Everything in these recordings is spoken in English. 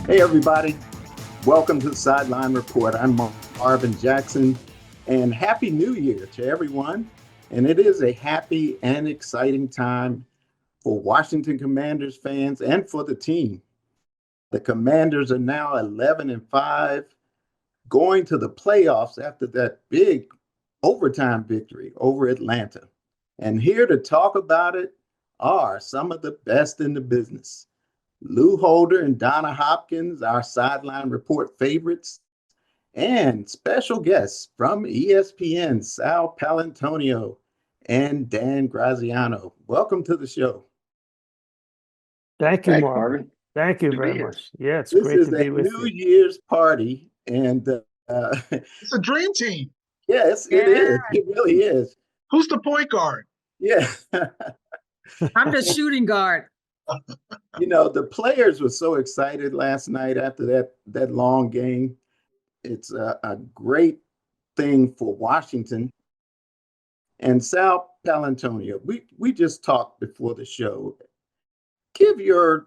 Hey, everybody. Welcome to the Sideline Report. I'm Marvin Jackson, and Happy New Year to everyone. And it is a happy and exciting time for Washington Commanders fans and for the team. The Commanders are now 11-5, going to the playoffs after that big overtime victory over Atlanta. And here to talk about it are some of the best in the business. Lou Holder and Donna Hopkins, our Sideline Report favorites, and special guests from ESPN, Sal Paolantonio and Dan Graziano. Welcome to the show. Thank you, Thanks, Marvin. Marvin. Thank you Good to be very here. much. Yeah, it's This great is to a be with New you. Year's party, and It's a dream team. yes, it is. It really is. Who's the point guard? Yeah. I'm the shooting guard. The players were so excited last night after that long game. It's a great thing for Washington. And Sal Paolantonio, we just talked before the show. Give your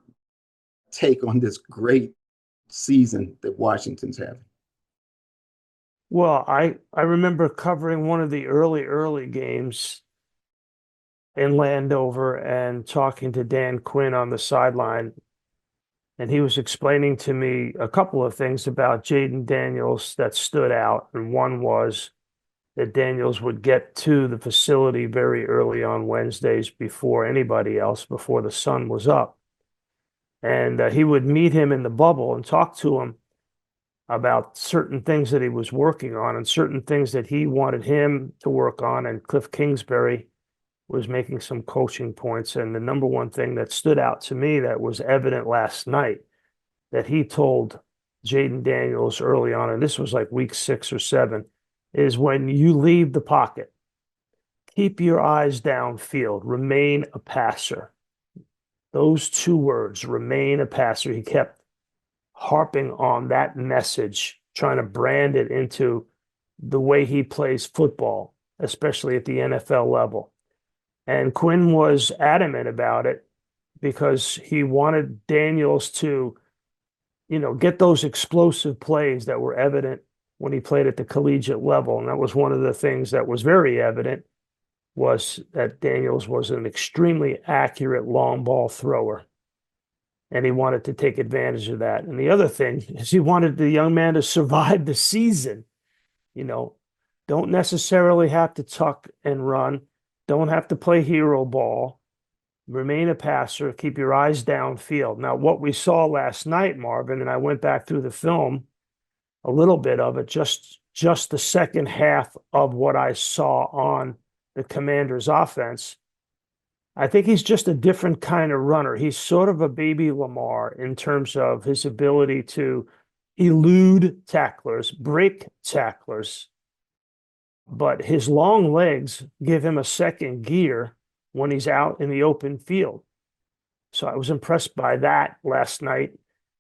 take on this great season that Washington's having. Well, I remember covering one of the early games in Landover and talking to Dan Quinn on the sideline. And he was explaining to me a couple of things about Jayden Daniels that stood out. And one was that Daniels would get to the facility very early on Wednesdays before anybody else, before the sun was up. And he would meet him in the bubble and talk to him about certain things that he was working on and certain things that he wanted him to work on. And Cliff Kingsbury was making some coaching points. And the number one thing that stood out to me that was evident last night that he told Jayden Daniels early on, and this was like week 6 or 7, is when you leave the pocket, keep your eyes downfield, remain a passer. Those 2 words, remain a passer. He kept harping on that message, trying to brand it into the way he plays football, especially at the NFL level. And Quinn was adamant about it because he wanted Daniels to, get those explosive plays that were evident when he played at the collegiate level. And that was one of the things that was very evident, was that Daniels was an extremely accurate long ball thrower. And he wanted to take advantage of that. And the other thing is he wanted the young man to survive the season. Don't necessarily have to tuck and run. Don't have to play hero ball. Remain a passer. Keep your eyes downfield. Now, what we saw last night, Marvin, and I went back through the film, a little bit of it, just the second half of what I saw on the Commanders' offense. I think he's just a different kind of runner. He's sort of a baby Lamar in terms of his ability to elude tacklers, break tacklers, but his long legs give him a second gear when he's out in the open field. So I was impressed by that last night.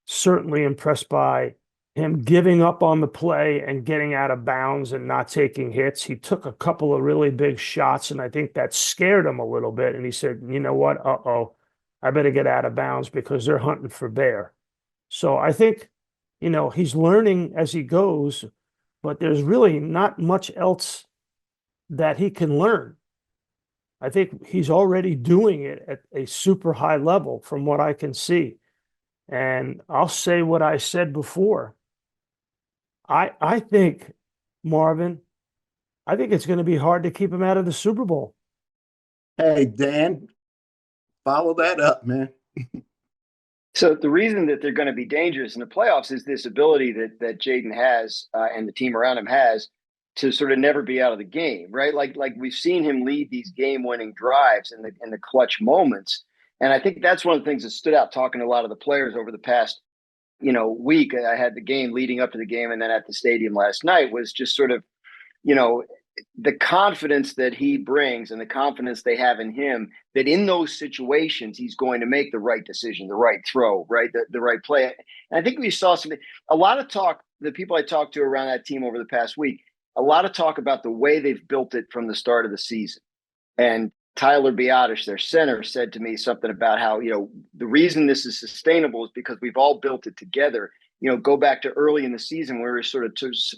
Certainly impressed by him giving up on the play and getting out of bounds and not taking hits. He took a couple of really big shots, and I think that scared him a little bit. And he said, you know what? I better get out of bounds because they're hunting for bear. So I think, he's learning as he goes, but there's really not much else that he can learn. I think he's already doing it at a super high level from what I can see. And I'll say what I said before. I think, Marvin, I think it's going to be hard to keep him out of the Super Bowl. Hey, Dan, follow that up, man. So the reason that they're going to be dangerous in the playoffs is this ability that Jayden has and the team around him has to sort of never be out of the game, right? Like we've seen him lead these game-winning drives in the clutch moments, and I think that's one of the things that stood out talking to a lot of the players over the past week. I had the game leading up to the game, and then at the stadium last night was just sort of the confidence that he brings and the confidence they have in him, that in those situations, he's going to make the right decision, the right throw, right, the right play. And I think we saw a lot of talk, the people I talked to around that team over the past week, a lot of talk about the way they've built it from the start of the season. And Tyler Biotish, their center, said to me something about how, the reason this is sustainable is because we've all built it together. Go back to early in the season where we were sort of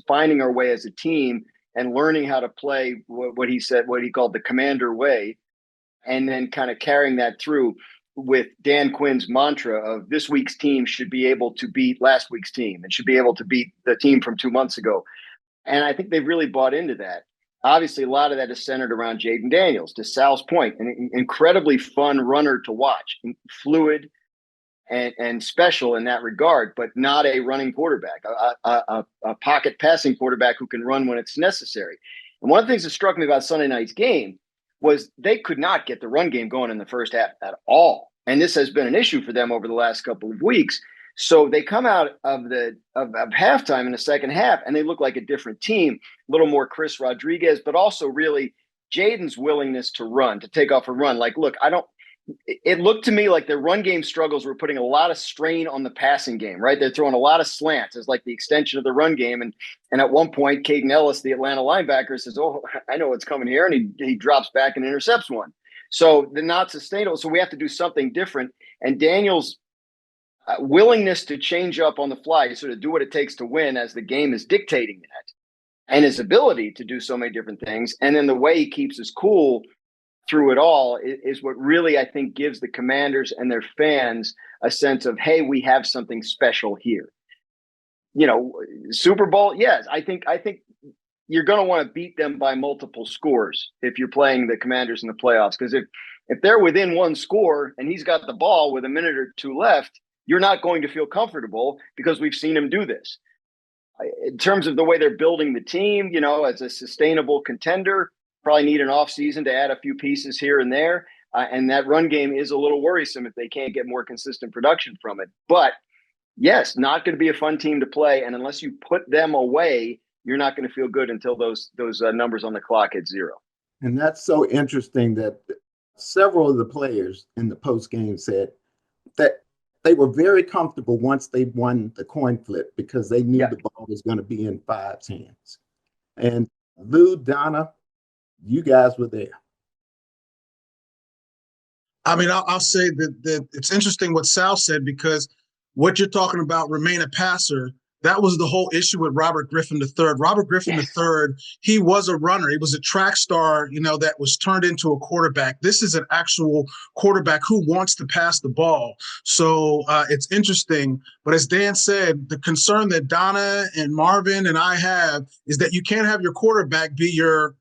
finding our way as a team and learning how to play what he called the commander way, and then kind of carrying that through with Dan Quinn's mantra of this week's team should be able to beat last week's team and should be able to beat the team from 2 months ago. And I think they've really bought into that. Obviously, a lot of that is centered around Jayden Daniels, to Sal's point, an incredibly fun runner to watch, fluid and special in that regard, but not a running quarterback, a pocket passing quarterback who can run when it's necessary. And one of the things that struck me about Sunday night's game was they could not get the run game going in the first half at all. And this has been an issue for them over the last couple of weeks. So they come out of halftime in the second half, and they look like a different team, a little more Chris Rodriguez, but also really Jayden's willingness to run, to take off a run. Like, look, it looked to me like their run game struggles were putting a lot of strain on the passing game, right? They're throwing a lot of slants as like the extension of the run game. And at one point, Caden Ellis, the Atlanta linebacker, says, "Oh, I know what's coming here." And he drops back and intercepts one. So they're not sustainable. So we have to do something different. And Daniels' willingness to change up on the fly, sort of do what it takes to win as the game is dictating that, and his ability to do so many different things. And then the way he keeps his cool through it all is what really, I think, gives the Commanders and their fans a sense of, hey, we have something special here. Super Bowl, yes. I think you're going to want to beat them by multiple scores if you're playing the Commanders in the playoffs. Because if they're within one score and he's got the ball with a minute or two left, you're not going to feel comfortable because we've seen him do this. In terms of the way they're building the team, as a sustainable contender, probably need an offseason to add a few pieces here and there. And that run game is a little worrisome if they can't get more consistent production from it. But yes, not going to be a fun team to play. And unless you put them away, you're not going to feel good until those numbers on the clock hit zero. And that's so interesting that several of the players in the post game said that they were very comfortable once they won the coin flip because they knew the ball was going to be in Five's hands. And Lou, Donna, you guys were there. I mean, I'll say that it's interesting what Sal said, because what you're talking about, remain a passer, that was the whole issue with Robert Griffin III. Robert Griffin III, he was a runner. He was a track star, that was turned into a quarterback. This is an actual quarterback who wants to pass the ball. So it's interesting. But as Dan said, the concern that Donna and Marvin and I have is that you can't have your quarterback be your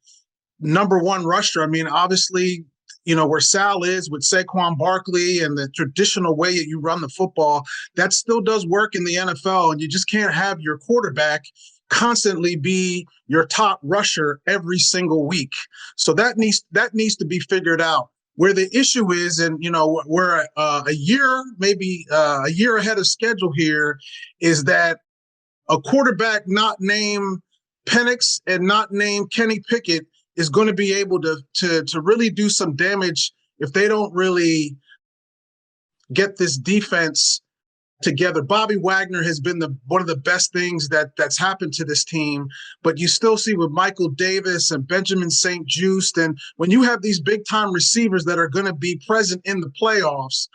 number one rusher. I mean, obviously, where Sal is with Saquon Barkley and the traditional way that you run the football, that still does work in the NFL. And you just can't have your quarterback constantly be your top rusher every single week. So that needs to be figured out. Where the issue is, and we're a year ahead of schedule here, is that a quarterback not named Penix and not named Kenny Pickett is going to be able to really do some damage if they don't really get this defense together. Bobby Wagner has been one of the best things that's happened to this team, but you still see with Michael Davis and Benjamin St-Juste, and when you have these big-time receivers that are going to be present in the playoffs,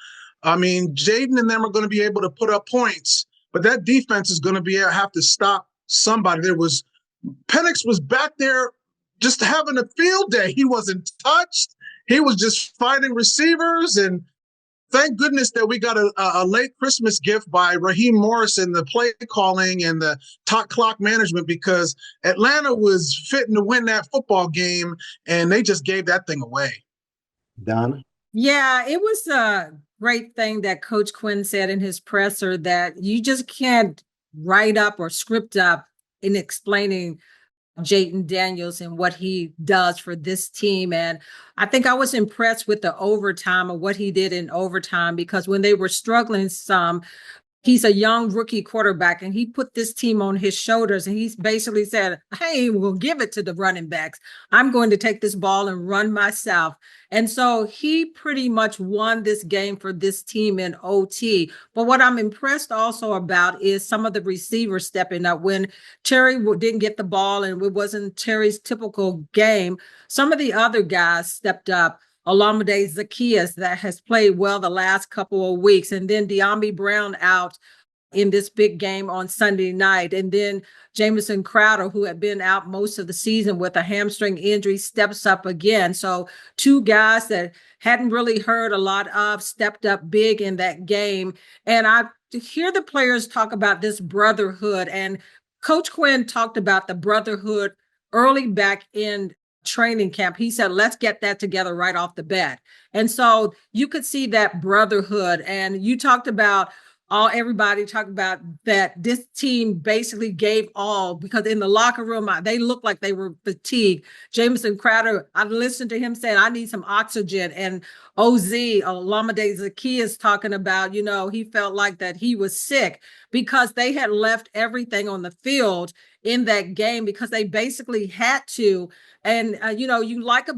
I mean, Jayden and them are going to be able to put up points, but that defense is going to have to stop somebody. Penix was back there just having a field day. He wasn't touched. He was just finding receivers. And thank goodness that we got a late Christmas gift by Raheem Morrison, the play calling and the top clock management, because Atlanta was fitting to win that football game, and they just gave that thing away. Donna? Yeah, it was a great thing that Coach Quinn said in his presser, that you just can't write up or script up in explaining Jayden Daniels and what he does for this team. And I think I was impressed with the overtime and what he did in overtime, because when they were struggling some, he's a young rookie quarterback, and he put this team on his shoulders, and he's basically said, hey, we'll give it to the running backs. I'm going to take this ball and run myself. And so he pretty much won this game for this team in OT. But what I'm impressed also about is some of the receivers stepping up. When Terry didn't get the ball and it wasn't Terry's typical game, some of the other guys stepped up. Olamide Zaccheaus that has played well the last couple of weeks. And then De'Ami Brown out in this big game on Sunday night. And then Jamison Crowder, who had been out most of the season with a hamstring injury, steps up again. So two guys that hadn't really heard a lot of stepped up big in that game. And I hear the players talk about this brotherhood. And Coach Quinn talked about the brotherhood early back in training camp. He said, let's get that together right off the bat. And so you could see that brotherhood. And you talked about everybody talked about that this team basically gave all, because in the locker room, they looked like they were fatigued. Jamison Crowder, I listened to him saying, I need some oxygen. And Olamide Zaccheaus talking about, he felt like that he was sick because they had left everything on the field in that game because they basically had to. And, you like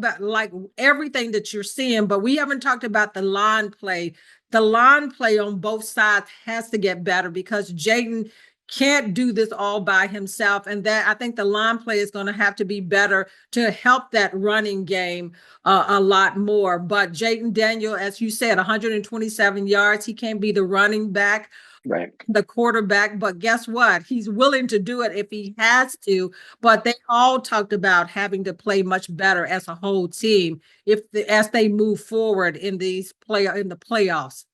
everything that you're seeing, but we haven't talked about the line play. The line play on both sides has to get better because Jayden can't do this all by himself. And that I think the line play is going to have to be better to help that running game a lot more. But Jayden Daniels, as you said, 127 yards. He can't be the running back, right, the quarterback, but guess what? He's willing to do it if he has to. But they all talked about having to play much better as a whole team as they move forward in the playoffs.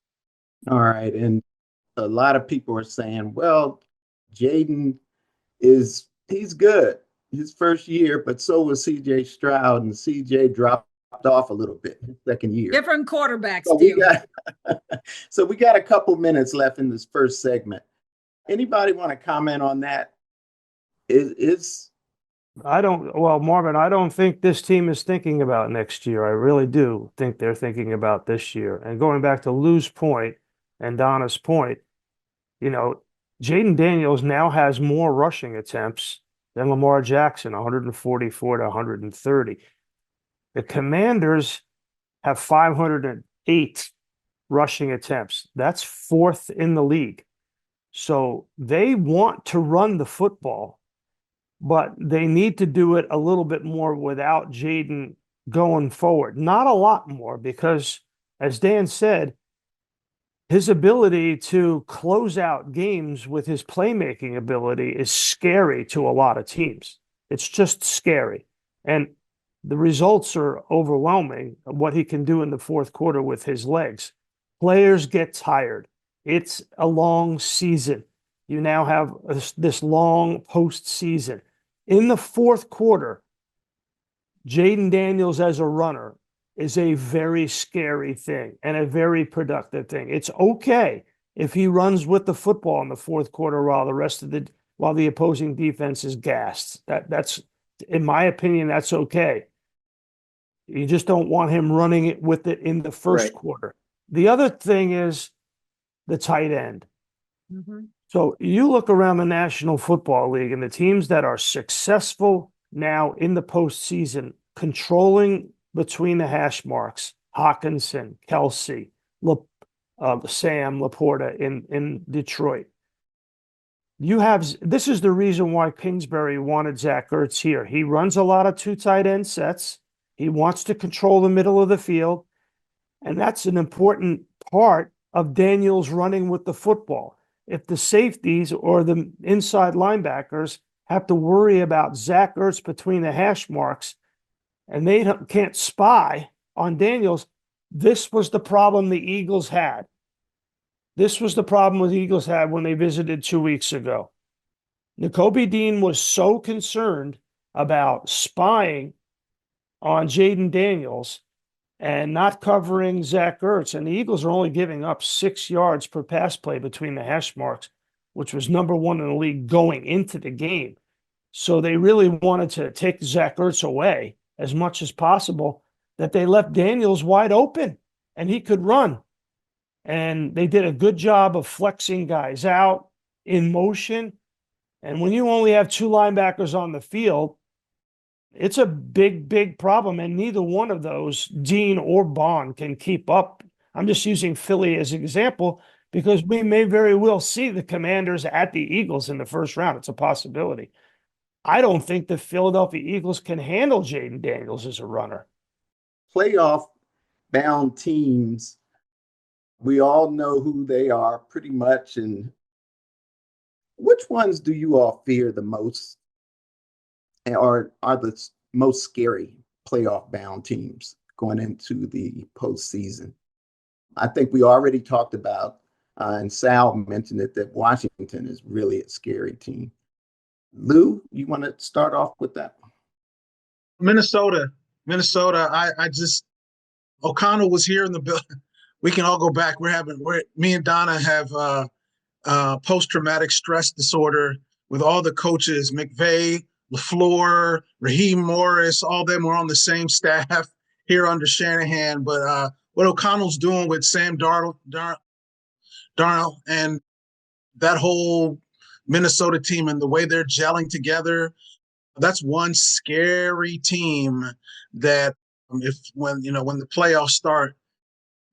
All right. And a lot of people are saying, well, Jayden he's good his first year, but so was CJ Stroud, and CJ dropped off a little bit his second year. Different quarterbacks So we got a couple minutes left in this first segment. Anybody want to comment on that? Marvin, I don't think this team is thinking about next year. I really do think they're thinking about this year. And going back to Lou's point and Donna's point, Jayden Daniels now has more rushing attempts than Lamar Jackson, 144 to 130. The Commanders have 508 rushing attempts. That's fourth in the league. So they want to run the football, but they need to do it a little bit more without Jayden going forward. Not a lot more, because as Dan said, his ability to close out games with his playmaking ability is scary to a lot of teams. It's just scary. And the results are overwhelming, what he can do in the fourth quarter with his legs. Players get tired. It's a long season. You now have this long postseason. In the fourth quarter, Jayden Daniels as a runner is a very scary thing and a very productive thing. It's okay if he runs with the football in the fourth quarter while the opposing defense is gassed. That's, in my opinion, that's okay. You just don't want him running it with it in the first quarter. The other thing is the tight end. Mm-hmm. So you look around the National Football League and the teams that are successful now in the postseason, controlling between the hash marks, Hopkins, Kelsey, Sam Laporta in Detroit. This is the reason why Kingsbury wanted Zach Ertz here. He runs a lot of two tight end sets. He wants to control the middle of the field. And that's an important part of Daniels running with the football. If the safeties or the inside linebackers have to worry about Zach Ertz between the hash marks and they can't spy on Daniels, this was the problem the Eagles had. This was the problem the Eagles had when they visited 2 weeks ago. Nakobe Dean was so concerned about spying on Jayden Daniels and not covering Zach Ertz, and the Eagles are only giving up 6 yards per pass play between the hash marks, which was number one in the league going into the game. So they really wanted to take Zach Ertz away as much as possible, that they left Daniels wide open and he could run. And they did a good job of flexing guys out in motion. And when you only have two linebackers on the field, it's a big, big problem. And neither one of those, Dean or Bond, can keep up. I'm just using Philly as an example because we may very well see the Commanders at the Eagles in the first round. It's a possibility. I don't think the Philadelphia Eagles can handle Jayden Daniels as a runner. Playoff bound teams, we all know who they are pretty much. And which ones do you all fear the most, or are the most scary playoff bound teams going into the postseason? I think we already talked about, and Sal mentioned it, that Washington is really a scary team. Lou, you want to start off with that? Minnesota. I just, O'Connell was here in the building. We can all go back. Me and Donna have post-traumatic stress disorder with all the coaches, McVay, LaFleur, Raheem Morris, all them were on the same staff here under Shanahan. But what O'Connell's doing with Sam Darnold and that whole Minnesota team and the way they're gelling together, that's one scary team that when the playoffs start,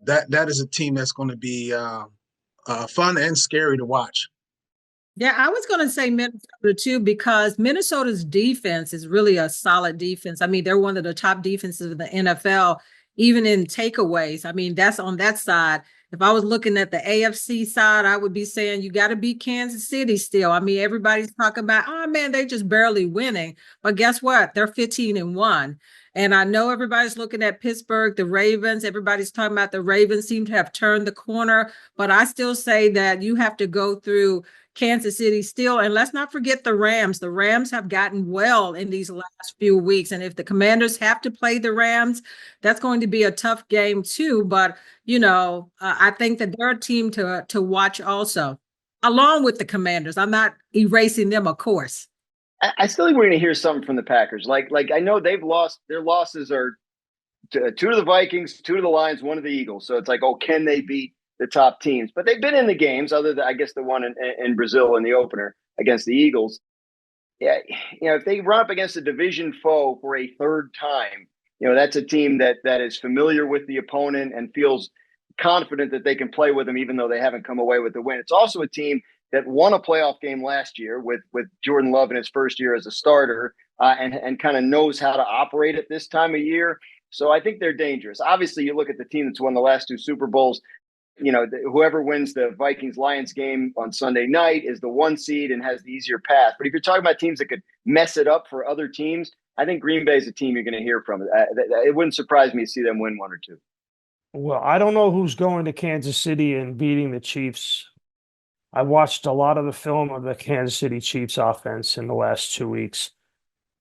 that is a team that's going to be fun and scary to watch. Yeah, I was going to say Minnesota too, because Minnesota's defense is really a solid defense. I mean, they're one of the top defenses in the NFL, even in takeaways. I mean, that's on that side. If I was looking at the AFC side, I would be saying you got to beat Kansas City still. I mean, everybody's talking about, oh man, they're just barely winning. But guess what? They're 15-1. And I know everybody's looking at Pittsburgh, the Ravens. Everybody's talking about the Ravens seem to have turned the corner. But I still say that you have to go through Kansas City still. And let's not forget the Rams. The Rams have gotten well in these last few weeks. And if the Commanders have to play the Rams, that's going to be a tough game too. But, I think that they're a team to watch also, along with the Commanders. I'm not erasing them, of course. I still think we're going to hear something from the Packers. Like I know they've lost. Their losses are 2 to the Vikings, 2 to the Lions, 1 to the Eagles. So it's like, oh, can they beat the top teams? But they've been in the games, other than, I guess, the one in Brazil in the opener against the Eagles. Yeah, if they run up against a division foe for a third time, that's a team that is familiar with the opponent and feels confident that they can play with them, even though they haven't come away with the win. It's also a team that won a playoff game last year with Jordan Love in his first year as a starter, and kind of knows how to operate at this time of year. So I think they're dangerous. Obviously, you look at the team that's won the last 2 Super Bowls. Whoever wins the Vikings-Lions game on Sunday night is the 1 seed and has the easier path. But if you're talking about teams that could mess it up for other teams, I think Green Bay is a team you're going to hear from. It wouldn't surprise me to see them win 1 or 2. Well, I don't know who's going to Kansas City and beating the Chiefs. I watched a lot of the film of the Kansas City Chiefs offense in the last 2 weeks.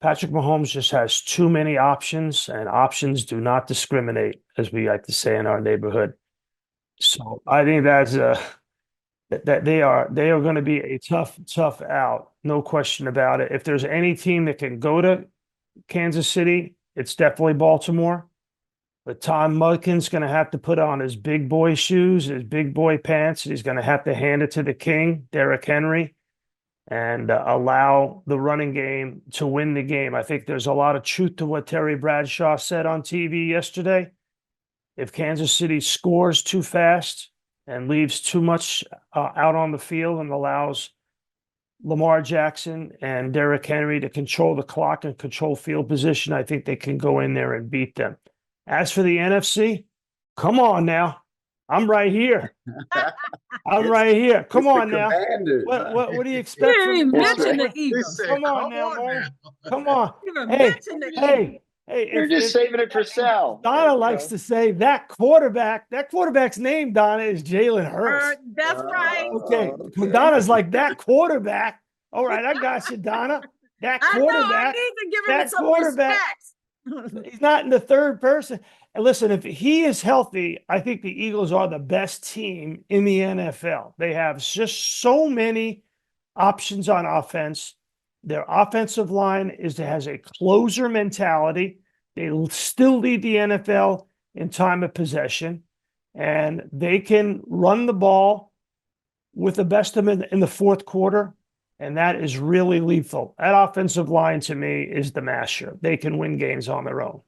Patrick Mahomes just has too many options, and options do not discriminate, as we like to say in our neighborhood. So I think that they are going to be a tough out, no question about it. If there's any team that can go to Kansas City, it's definitely Baltimore. But Tom Mulkin's going to have to put on his big boy shoes, his big boy pants, and he's going to have to hand it to the king, Derrick Henry, and allow the running game to win the game. I think there's a lot of truth to what Terry Bradshaw said on TV yesterday. If Kansas City scores too fast and leaves too much out on the field and allows Lamar Jackson and Derrick Henry to control the clock and control field position, I think they can go in there and beat them. As for the NFC, come on now. I'm right here. I'm right here. Come on now. What do you expect from me? The Eagles. Come on now, man. Come on. Hey. You're just saving it for Sal. Donna likes to say that quarterback's name, Donna, is Jalen Hurts. That's right. Okay. When Donna's like, that quarterback. All right, I got you, Donna. That quarterback. I need to give him some respect. He's not in the third person. And listen, if he is healthy, I think the Eagles are the best team in the NFL. They have just so many options on offense. Their offensive line has a closer mentality. They still lead the NFL in time of possession, and they can run the ball with the best of them in the fourth quarter. And that is really lethal. That offensive line, to me, is the masher. They can win games on their own.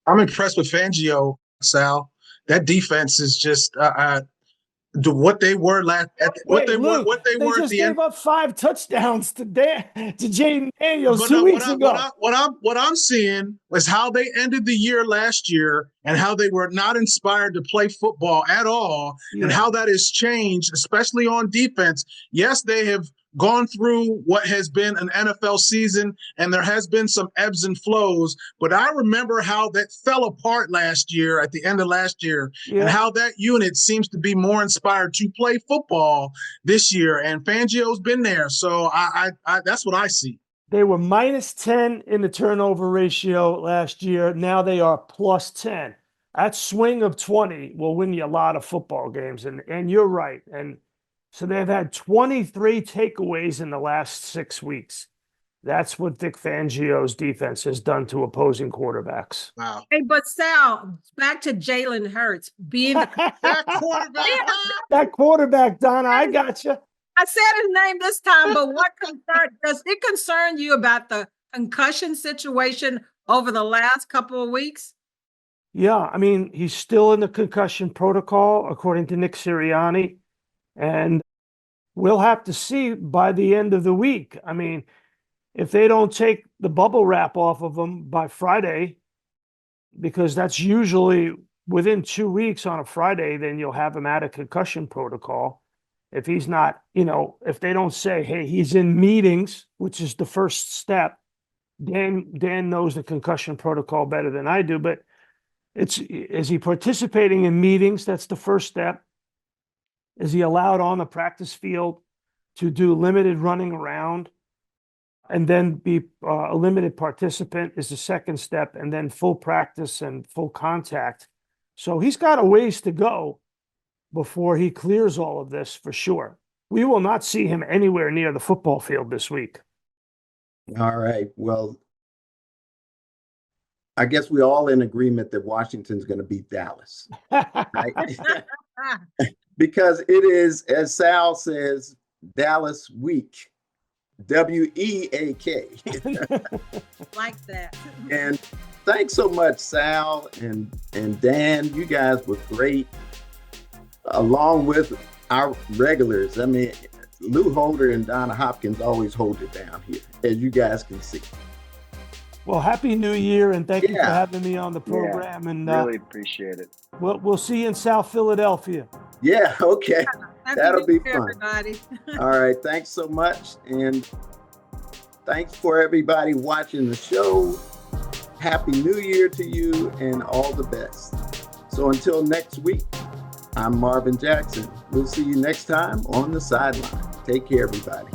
I'm impressed with Fangio, Sal. That defense is just what they were Wait, Luke, what they they were at just the gave end. up 5 touchdowns to Jayden Daniels But 2 weeks ago. what I'm seeing is how they ended the year last year and how they were not inspired to play football at all, and how that has changed, especially on defense. Yes, they have gone through what has been an NFL season, and there has been some ebbs and flows. But I remember how that fell apart last year, at the end of last year, and how that unit seems to be more inspired to play football this year. And Fangio's been there, so I that's what I see. They were -10 in the turnover ratio last year. Now they are +10. That swing of 20 will win you a lot of football games. And you're right. And so they've had 23 takeaways in the last 6 weeks. That's what Vic Fangio's defense has done to opposing quarterbacks. Wow. Hey, but Sal, back to Jalen Hurts being that quarterback. That quarterback, Donna, I got you. I said his name this time, but what does it concern you about the concussion situation over the last couple of weeks? Yeah, I mean, he's still in the concussion protocol, according to Nick Sirianni. And we'll have to see by the end of the week. I mean, if they don't take the bubble wrap off of him by Friday, because that's usually within 2 weeks on a Friday, then you'll have him out of concussion protocol. If he's not, if they don't say, hey, he's in meetings, which is the first step. Dan knows the concussion protocol better than I do, but is he participating in meetings? That's the first step. Is he allowed on the practice field to do limited running around and then be a limited participant is the second step, and then full practice and full contact. So he's got a ways to go before he clears all of this for sure. We will not see him anywhere near the football field this week. All right. Well, I guess we're all in agreement that Washington's going to beat Dallas, right? Because it is, as Sal says, Dallas week. W-E-A-K. Like that. And thanks so much, Sal and Dan. You guys were great, along with our regulars. I mean, Lou Holder and Donna Hopkins always hold it down here, as you guys can see. Well, Happy New Year, and thank you for having me on the program. And really appreciate it. We'll see you in South Philadelphia. Yeah, okay. That'll be fun. Everybody. All right, thanks so much. And thanks for everybody watching the show. Happy New Year to you and all the best. So until next week, I'm Marvin Jackson. We'll see you next time on the sideline. Take care, everybody.